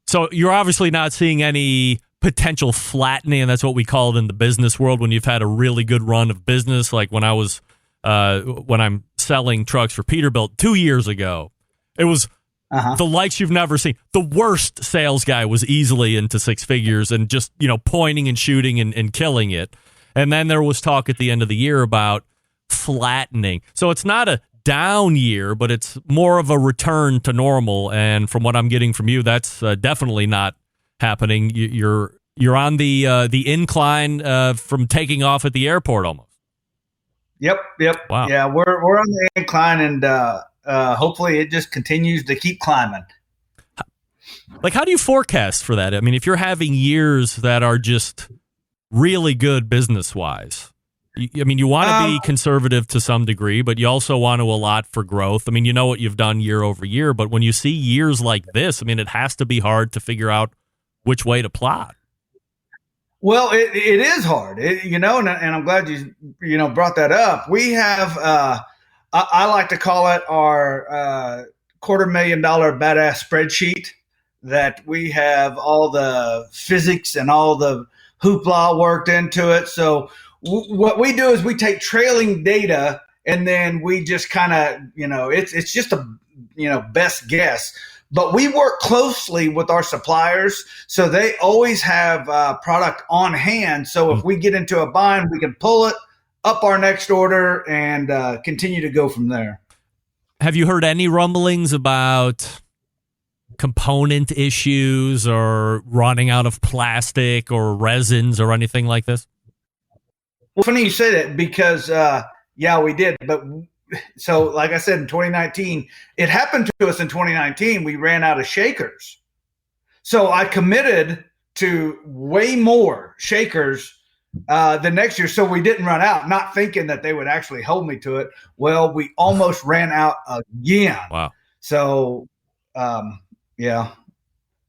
So you're obviously not seeing any potential flattening, and that's what we call it in the business world when you've had a really good run of business. Like when I'm selling trucks for Peterbilt 2 years ago, it was the likes you've never seen. The worst sales guy was easily into six figures and just pointing and shooting and killing it. And then there was talk at the end of the year about flattening. So it's not a down year, but it's more of a return to normal. And from what I'm getting from you, that's definitely not happening. You're on the incline from taking off at the airport almost. Yep. Wow. Yeah, we're on the incline, and hopefully it just continues to keep climbing. Like, how do you forecast for that? I mean, if you're having years that are just really good business-wise, you want to be conservative to some degree, but you also want to allot for growth. I mean, you know what you've done year over year, but when you see years like this, I mean, it has to be hard to figure out which way to plot. Well, it is hard, and I'm glad you brought that up. We have, I like to call it our $250,000 badass spreadsheet that we have all the physics and all the hoopla worked into it. So what we do is we take trailing data and then we just kind of, it's just a, best guess. But we work closely with our suppliers, so they always have product on hand. So if we get into a bind, we can pull it up our next order and continue to go from there. Have you heard any rumblings about component issues or running out of plastic or resins or anything like this? Well, funny you say that because, we did. But so, like I said, in 2019, it happened to us in 2019. We ran out of shakers. So I committed to way more shakers the next year. So we didn't run out, not thinking that they would actually hold me to it. Well, we almost ran out again. Wow. So, yeah.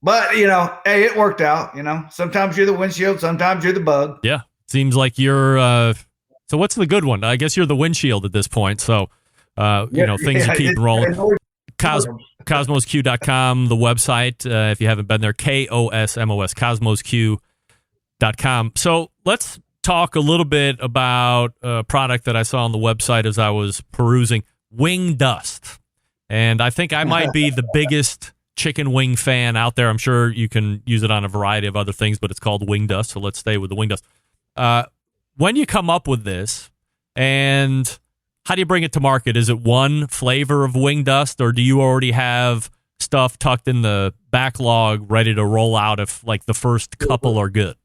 But, hey, it worked out. Sometimes you're the windshield, sometimes you're the bug. Yeah. Seems like you're so what's the good one? I guess you're the windshield at this point. So, things are keeping rolling. KosmosQ.com, the website, if you haven't been there, KOSMOS, KosmosQ.com. So let's talk a little bit about a product that I saw on the website as I was perusing, wing dust. And I think I might be the biggest chicken wing fan out there. I'm sure you can use it on a variety of other things, but it's called wing dust. So let's stay with the wing dust. When you come up with this, and how do you bring it to market? Is it one flavor of wing dust, or do you already have stuff tucked in the backlog ready to roll out if like the first couple are good?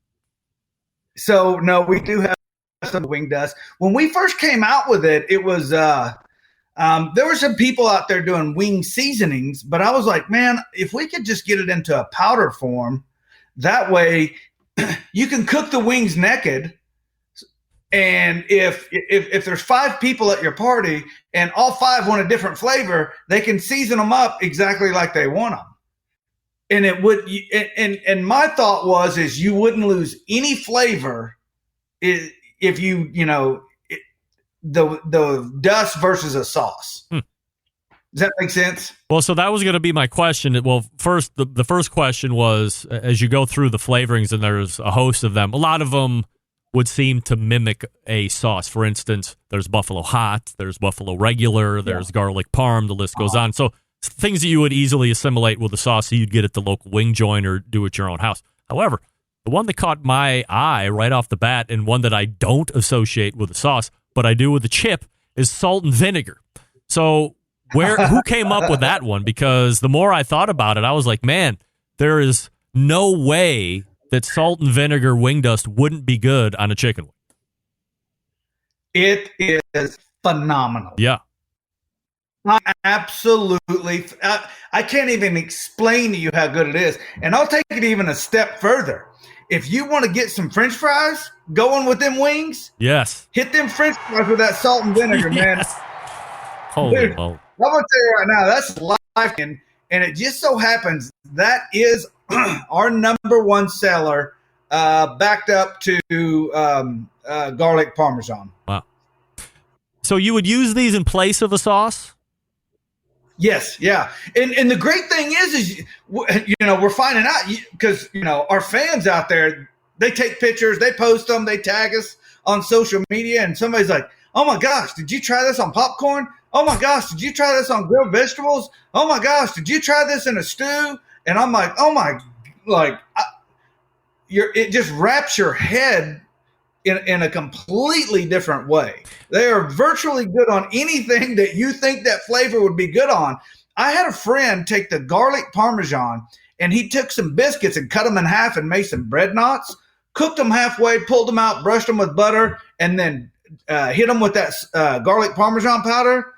So no, we do have some wing dust. When we first came out with it, it was there were some people out there doing wing seasonings, but I was like, man, if we could just get it into a powder form, that way you can cook the wings naked. And if there's 5 people at your party and all 5 want a different flavor, they can season them up exactly like they want them. And it would, and my thought is you wouldn't lose any flavor if the dust versus a sauce. Does that make sense? Well, so that was going to be my question. Well, first, the first question was, as you go through the flavorings, and there's a host of them, a lot of them would seem to mimic a sauce. For instance, there's Buffalo Hot, there's Buffalo Regular, there's Garlic Parm, the list goes on. So things that you would easily assimilate with a sauce that you'd get at the local wing joint or do at your own house. However, the one that caught my eye right off the bat, and one that I don't associate with a sauce, but I do with a chip, is salt and vinegar. So who came up with that one? Because the more I thought about it, I was like, man, there is no way that salt and vinegar wing dust wouldn't be good on a chicken wing. It is phenomenal. Yeah. Absolutely. I can't even explain to you how good it is. And I'll take it even a step further. If you want to get some French fries going with them wings, yes, hit them French fries with that salt and vinegar, man. Yes. Holy moly. I'm going to tell you right now, that's life. And it just so happens that is our number one seller, backed up to garlic parmesan. Wow. So you would use these in place of a sauce? Yes, yeah, and the great thing is we're finding out because our fans out there, they take pictures, they post them, they tag us on social media, and somebody's like, "Oh my gosh, did you try this on popcorn? Oh my gosh, did you try this on grilled vegetables? Oh my gosh, did you try this in a stew?" And I'm like, "Oh my, it just wraps your head in a completely different way. They are virtually good on anything that you think that flavor would be good on." I had a friend take the garlic parmesan and he took some biscuits and cut them in half and made some bread knots, cooked them halfway, pulled them out, brushed them with butter, and then hit them with that garlic parmesan powder.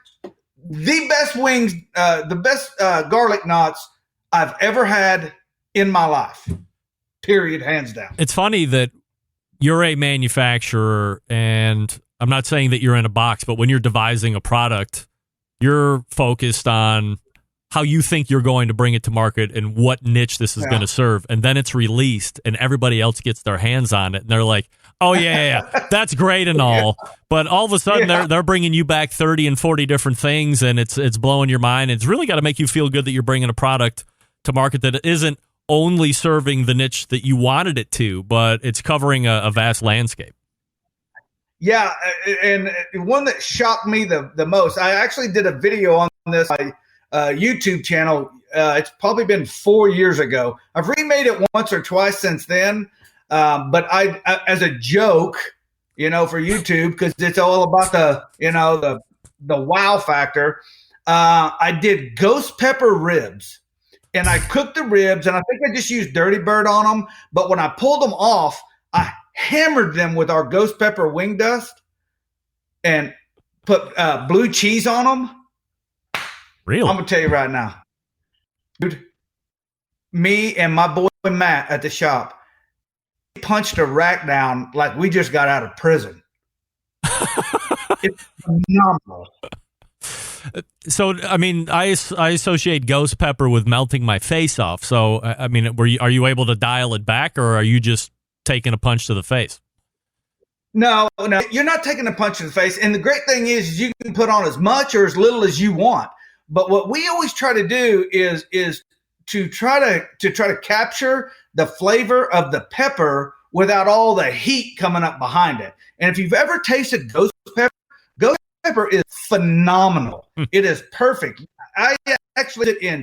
The best wings, the best garlic knots I've ever had in my life. Period, hands down. It's funny that you're a manufacturer, and I'm not saying that you're in a box, but when you're devising a product, you're focused on how you think you're going to bring it to market and what niche this is going to serve. And then it's released and everybody else gets their hands on it. And they're like, oh, yeah, that's great and all. But all of a sudden, they're bringing you back 30 and 40 different things, and it's blowing your mind. It's really got to make you feel good that you're bringing a product to market that isn't only serving the niche that you wanted it to, but it's covering a vast landscape. Yeah, and one that shocked me the most, I actually did a video on this YouTube channel. It's probably been 4 years ago. I've remade it once or twice since then, but I as a joke, for YouTube, because it's all about the wow factor. I did ghost pepper ribs. And I cooked the ribs, and I think I just used Dirty Bird on them. But when I pulled them off, I hammered them with our ghost pepper wing dust and put blue cheese on them. Really? I'm going to tell you right now. Dude, me and my boy Matt at the shop punched a rack down like we just got out of prison. It's phenomenal. So, I mean, I associate ghost pepper with melting my face off. So, I mean, are you able to dial it back, or are you just taking a punch to the face? No, you're not taking a punch to the face. And the great thing is you can put on as much or as little as you want. But what we always try to do is to try to capture the flavor of the pepper without all the heat coming up behind it. And if you've ever tasted ghost pepper is phenomenal. It is perfect. I actually did it in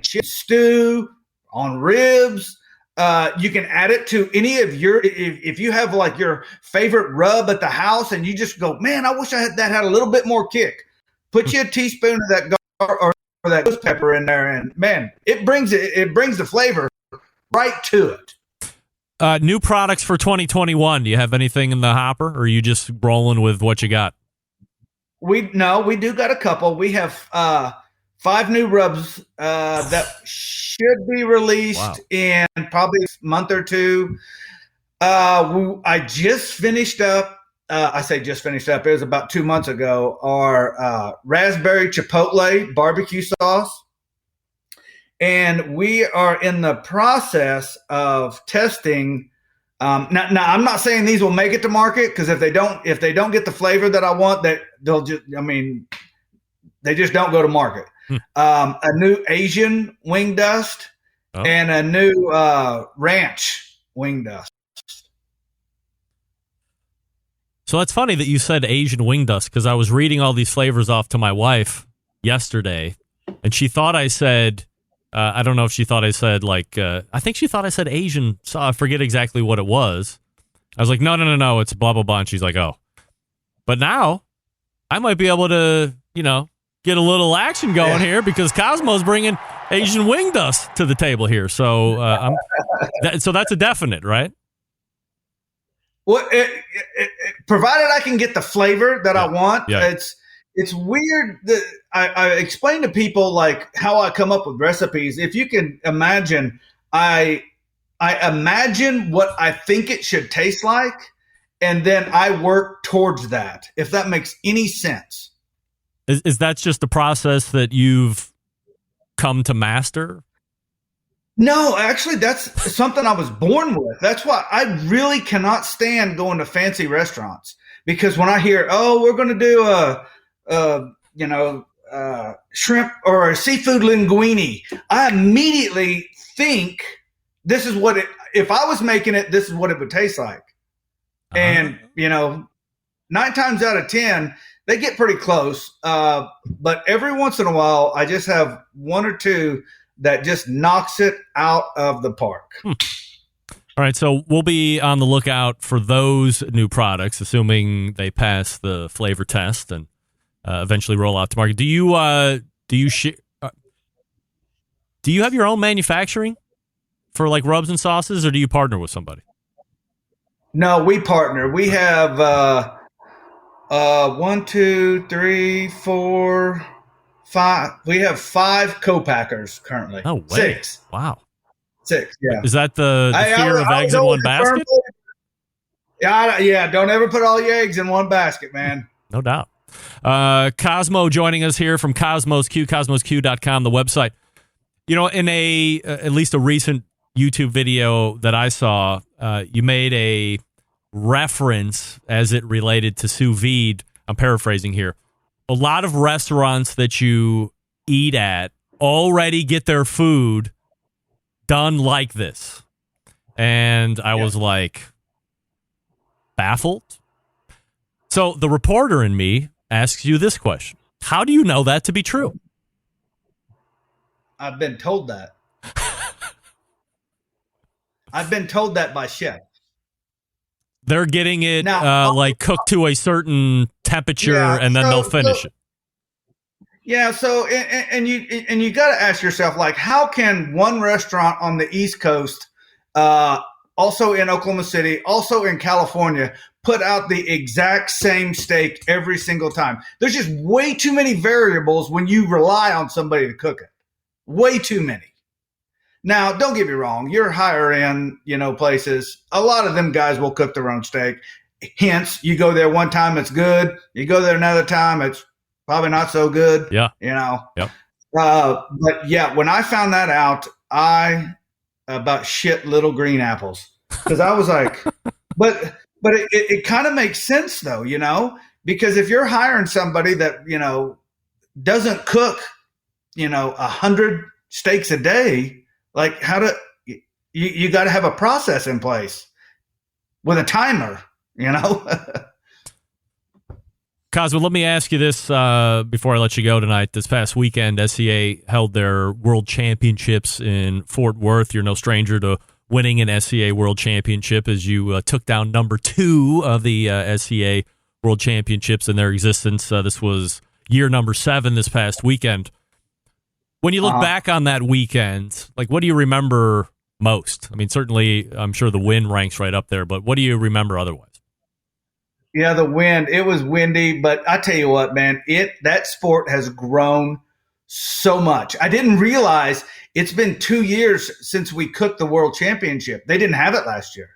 stew, on ribs. You can add it to any of if you have like your favorite rub at the house and you just go, man, I wish that had a little bit more kick. Put you a teaspoon of that or that ghost pepper in there, and man, it brings the flavor right to it. New products for 2021. Do you have anything in the hopper, or are you just rolling with what you got? We do got a couple. We have 5 new rubs that should be released in probably a month or two. I just finished up. I say just finished up. It was about 2 months ago. Our raspberry chipotle barbecue sauce, and we are in the process of testing. Now, I'm not saying these will make it to market, because if they don't get the flavor that I want, they just don't go to market. A new Asian wing dust and a new ranch wing dust. So it's funny that you said Asian wing dust, because I was reading all these flavors off to my wife yesterday, and she thought I said, I don't know if she thought I said I think she thought I said Asian. So I forget exactly what it was. I was like, no, it's blah, blah, blah. And she's like, oh. But now I might be able to, get a little action going here, because Kosmo's bringing Asian winged us to the table here. So so that's a definite, right? Well, provided I can get the flavor that I want. Yeah. It's weird that I explain to people like how I come up with recipes. If you can imagine, I imagine what I think it should taste like, and then I work towards that, if that makes any sense. Is that just a process that you've come to master? No, actually, that's something I was born with. That's why I really cannot stand going to fancy restaurants, because when I hear, oh, we're going to do a shrimp or a seafood linguine, I immediately think this is what if I was making it, this is what it would taste like. And, 9 times out of 10, they get pretty close. But every once in a while, I just have one or two that just knocks it out of the park. All right, so we'll be on the lookout for those new products, assuming they pass the flavor test and eventually roll out to market. Do you have your own manufacturing for like rubs and sauces, or do you partner with somebody? No, we partner. We have 1, 2, 3, 4, 5. We have 5 co-packers currently. Oh, wait. 6. Wow. 6, yeah. Is that the fear of eggs in one basket? Yeah, don't ever put all your eggs in one basket, man. No doubt. Kosmo joining us here from Kosmos Q, kosmosq.com, the website. In at least a recent YouTube video that I saw, you made a reference as it related to sous vide. I'm paraphrasing here. A lot of restaurants that you eat at already get their food done like this. And I was like, baffled. So the reporter in me asks you this question. How do you know that to be true? I've been told that. I've been told that by chefs. They're getting it Now, cooked to a certain temperature, and then they'll finish it. Yeah. So, and you got to ask yourself, like, how can one restaurant on the East Coast, also in Oklahoma City, also in California, put out the exact same steak every single time? There's just way too many variables when you rely on somebody to cook it. Way too many. Now, don't get me wrong. You're higher end, places. A lot of them guys will cook their own steak. Hence, you go there one time, it's good. You go there another time, it's probably not so good. Yeah. Yep. But yeah, when I found that out, I about shit little green apples, because I was like, but it kind of makes sense though, because if you're hiring somebody that, doesn't cook, 100 steaks a day, like you got to have a process in place with a timer, Kosmo, let me ask you this before I let you go tonight. This past weekend, SCA held their World Championships in Fort Worth. You're no stranger to winning an SCA World Championship, as you took down number 2 of the SCA World Championships in their existence. This was year number 7 this past weekend. When you look back on that weekend, like, what do you remember most? I mean, certainly, I'm sure the win ranks right up there, but what do you remember otherwise? Yeah, the wind. It was windy, but I tell you what, man, that sport has grown so much. I didn't realize it's been 2 years since we cooked the World Championship. They didn't have it last year.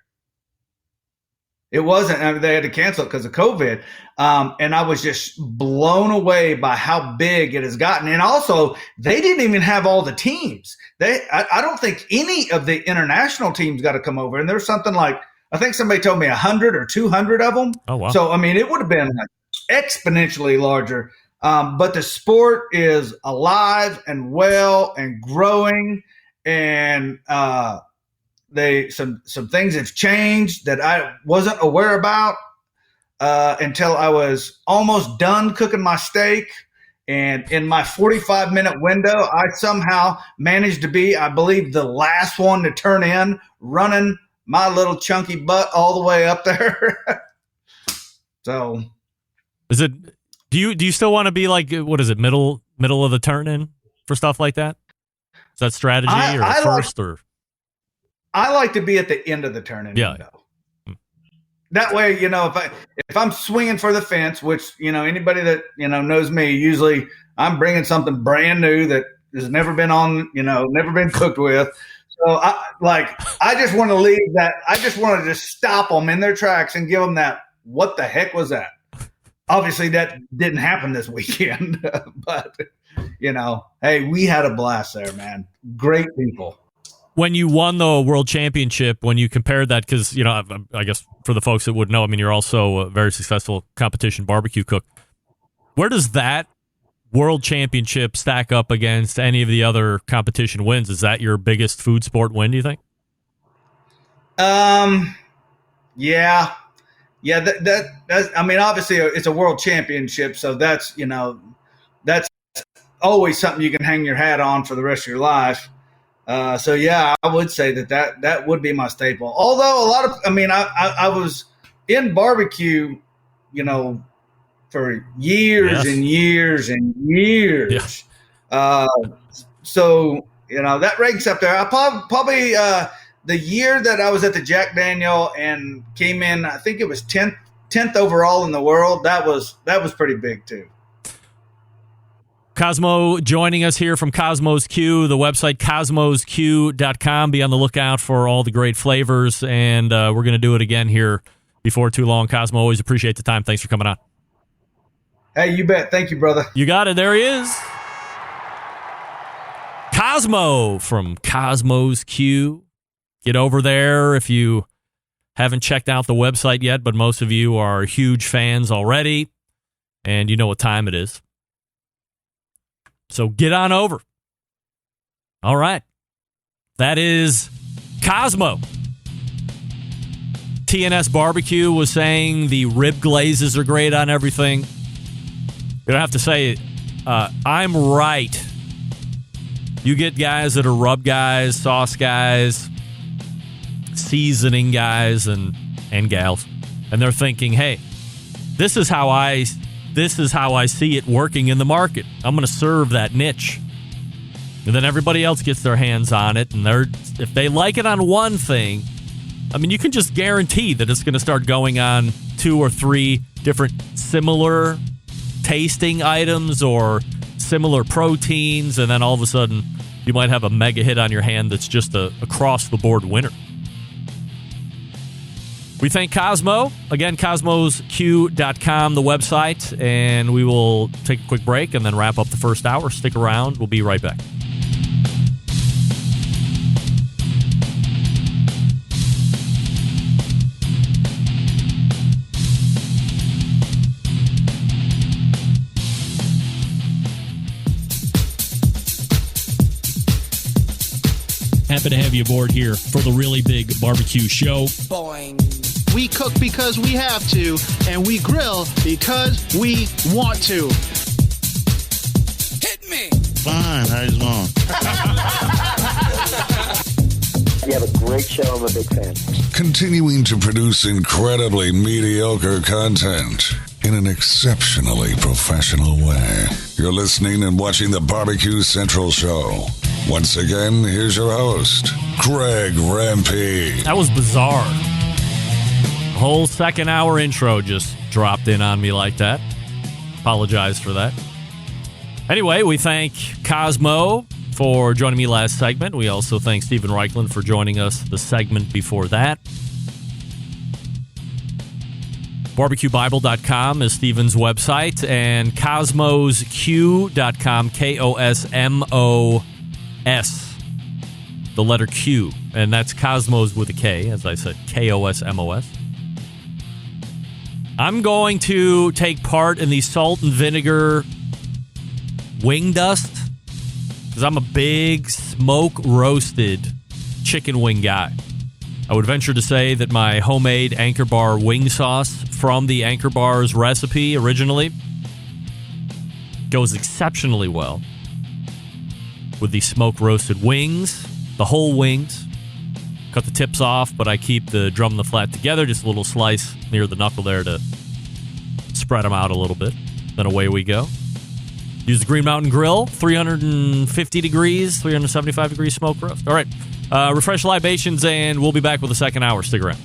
It wasn't. I mean, they had to cancel it because of COVID. And I was just blown away by how big it has gotten. And also, they didn't even have all the teams. I don't think any of the international teams got to come over. And there's something like, I think somebody told me 100 or 200 of them. Oh, wow. So, I mean, it would have been exponentially larger. But the sport is alive and well and growing. And some things have changed that I wasn't aware about until I was almost done cooking my steak. And in my 45-minute window, I somehow managed to be, I believe, the last one to turn in, running my little chunky butt all the way up there. So, do you still want to be like, what is it, middle of the turn in for stuff like that? that strategy first? I like to be at the end of the turning window. That way, if I'm swinging for the fence, which, anybody that, knows me, usually I'm bringing something brand new that has never been on, never been cooked with. So I just want to leave that. I just want to just stop them in their tracks and give them that. What the heck was that? Obviously that didn't happen this weekend, but hey, we had a blast there, man. Great people. When you won the World Championship, when you compared that, because, I guess for the folks that would know, you're also a very successful competition barbecue cook. Where does that World Championship stack up against any of the other competition wins? Is that your biggest food sport win, do you think? Yeah. That's, obviously it's a World Championship, so that's, that's always something you can hang your hat on for the rest of your life. So yeah, I would say that would be my staple. Although a lot of, I was in barbecue, for years and years and years. Yeah. So, that ranks up there. I probably the year that I was at the Jack Daniel and came in, I think it was 10th overall in the world. That was pretty big too. Kosmo joining us here from Kosmo's Q, the website kosmosq.com. Be on the lookout for all the great flavors, and we're going to do it again here before too long. Kosmo, always appreciate the time. Thanks for coming on. Hey, you bet. Thank you, brother. You got it. There he is. Kosmo from Kosmo's Q. Get over there if you haven't checked out the website yet, but most of you are huge fans already, and you know what time it is. So get on over. All right. That is Kosmo. TNS Barbecue was saying the rib glazes are great on everything. You don't have to say it. I'm right. You get guys that are rub guys, sauce guys, seasoning guys, and gals, and they're thinking, hey, this is how I see it working in the market. I'm going to serve that niche. And then everybody else gets their hands on it, and if they like it on one thing, you can just guarantee that it's going to start going on 2 or 3 different similar tasting items or similar proteins, and then all of a sudden you might have a mega hit on your hand that's just a across-the-board winner. We thank Kosmo. Again, kosmosq.com, the website, and we will take a quick break and then wrap up the first hour. Stick around. We'll be right back. Happy to have you aboard here for the really big barbecue show. Boing. We cook because we have to, and we grill because we want to. Hit me. Fine. How you doing? You have a great show. I'm a big fan. Continuing to produce incredibly mediocre content in an exceptionally professional way. You're listening and watching the BBQ Central Show. Once again, here's your host, Greg Rempe. That was bizarre. The whole second hour intro just dropped in on me like that. Apologize for that. Anyway, we thank Kosmo for joining me last segment. We also thank Stephen Reichlin for joining us the segment before that. BBQBible.com is Stephen's website, and KosmosQ.com, KOSMOS, the letter Q, and that's Kosmos with a K, as I said, KOSMOS. I'm going to take part in the salt and vinegar wing dust, because I'm a big smoke-roasted chicken wing guy. I would venture to say that my homemade Anchor Bar wing sauce from the Anchor Bar's recipe originally goes exceptionally well with the smoke-roasted wings, the whole wings. Cut the tips off, but I keep the drum and the flat together, just a little slice near the knuckle there to spread them out a little bit. Then away we go. Use the Green Mountain Grill, 350 degrees, 375 degrees smoke roast. All right. Refresh libations, and we'll be back with the second hour. Stick around.